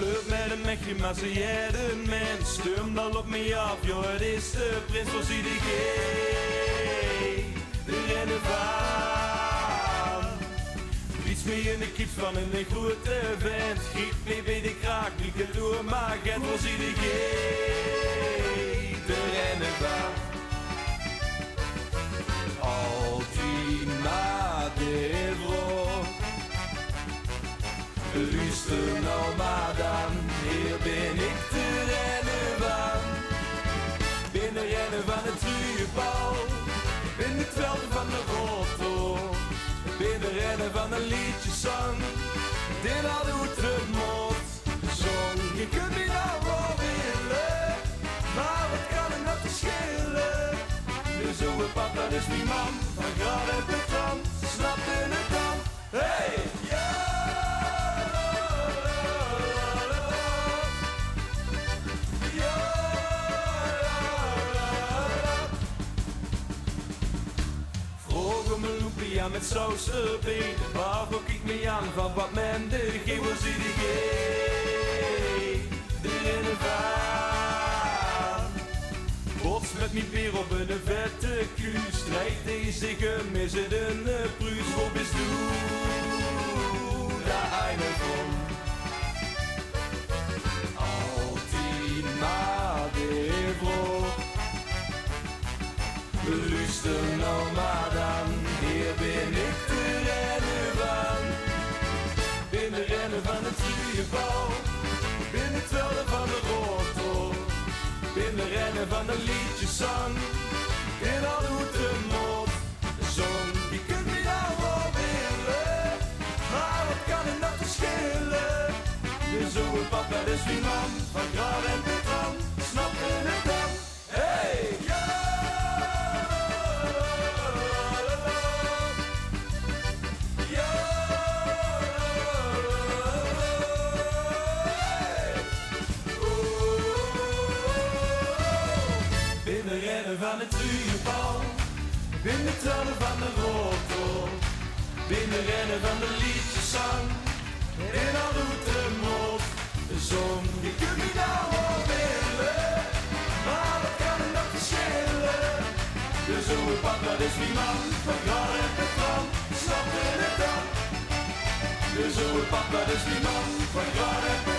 Flirt met een mechje, maar ze jij een mens. Sturm dan op me af, joh, het is de prins van CDG. De rennen van. Iets meer in de kips van een grote vent. Giet mee bij de kraak, blikken door, maar get voor CDG. De rennen van. Altima de vrouw. Luister nou maar dan, hier ben ik te rennen van. Binnen rennen van het truienbal, binnen het velden van de roto. Binnen rennen van een liedjeszang, dit al doet het mot. Zong, je kunt me nou wel willen, maar wat kan er nou te schelen? De zo'n papa, dat is die man, van Graad en Petran, snapte het dan? Hey, ja! Ja, met saus erbij, waar ook ik me aan van wat men de G was CDG. De rennen van. Bots met mijn peer op een vette kuus, strijd deze gemissende pruis. Voor bist du, daar eine van. Altima de vrouw. Luister nou maar dan, hier ben ik te rennen van. Binnen rennen van het truienbal, binnen het velden van de roto. Binnen rennen van de liedjeszang, in al doet de mot. Zon, je kunt me nou wel willen, maar wat kan er nou te schelen? De zo'n papa, dat is die man, van Graad en Petran, snap je het dan? Hey, ja! Binnen rennen van het truienbal, binnen het velden van de roto. Binnen rennen van de liedjeszang, en al doet de mot. De zon, je kunt me nou wel willen, maar wat kan er nog te schelen? De zo'n papa, dat is die man, van Graad en Petran, snap je het dan? De zo'n papa, dat is die man, van Graad en Petran.